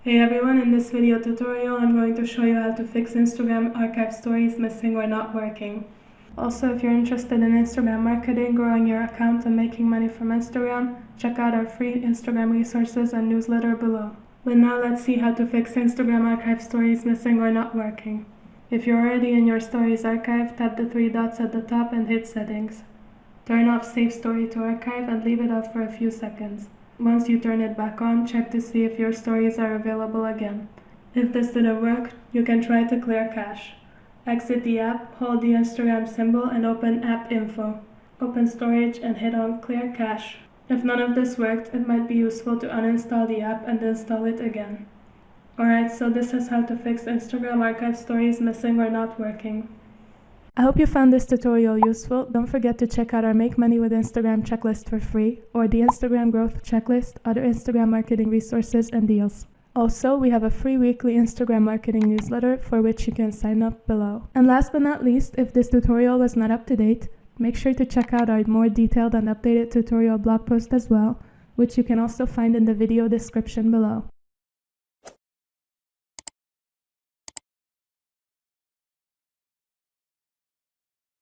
Hey everyone, in this video tutorial I'm going to show you how to fix Instagram archive stories missing or not working. Also, if you're interested in Instagram marketing, growing your account and making money from Instagram, check out our free Instagram resources and newsletter below. But now let's see how to fix Instagram archive stories missing or not working. If you're already in your stories archive, tap the three dots at the top and hit settings. Turn off save story to archive and leave it off for a few seconds. Once you turn it back on, check to see if your stories are available again. If this didn't work, you can try to clear cache. Exit the app, hold the Instagram symbol and open App Info. Open Storage and hit on Clear Cache. If none of this worked, it might be useful to uninstall the app and install it again. Alright, so this is how to fix Instagram archive stories missing or not working. I hope you found this tutorial useful. Don't forget to check out our Make Money with Instagram checklist for free, or the Instagram Growth Checklist, other Instagram marketing resources and deals. Also, we have a free weekly Instagram marketing newsletter for which you can sign up below. And last but not least, if this tutorial was not up to date, make sure to check out our more detailed and updated tutorial blog post as well, which you can also find in the video description below.